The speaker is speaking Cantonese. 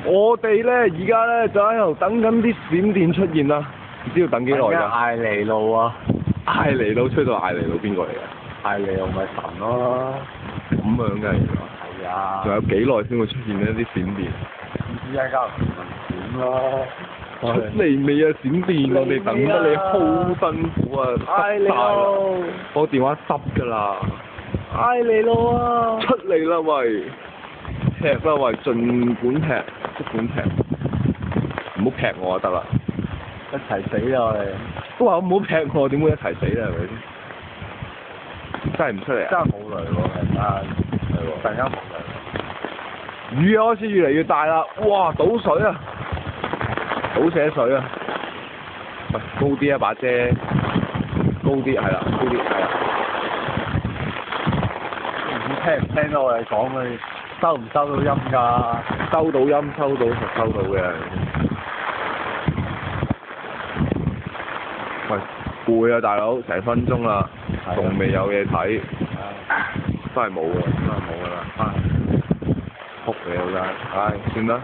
我哋咧而家咧就喺度等緊啲閃電出現啦，唔知要等幾耐㗎？艾尼路啊！艾尼佬吹到艾尼佬邊個嚟㗎？艾尼路咪神咯。咁樣嘅原來。係啊。仲有幾耐先會出現呢啲閃電？唔知一間點咯。出嚟未啊閃電，我哋等得你好辛苦啊，濕晒啦，我電話濕㗎啦。艾尼路啊！出嚟啦喂！踢啦喂，盡管踢，即管踢，唔好劈我就得啦。一齊死啊我哋！都話唔好劈我，點會一齊死咧？係咪先？真係唔出嚟啊！真係冇雷喎，突然間。係喎。突然間冇雷。雨開始越嚟越大啦！哇，倒水啊！倒瀉水啊！喂，高啲啊把遮，高啲係啦，高啲係啦。唔知聽唔聽到我哋講佢收唔收到音㗎？收到音，收到實收到嘅。喂，攰啊大佬，成分鐘啦，仲未有嘢睇，真係冇啊，真係冇㗎啦，撲你老街，唉，算啦。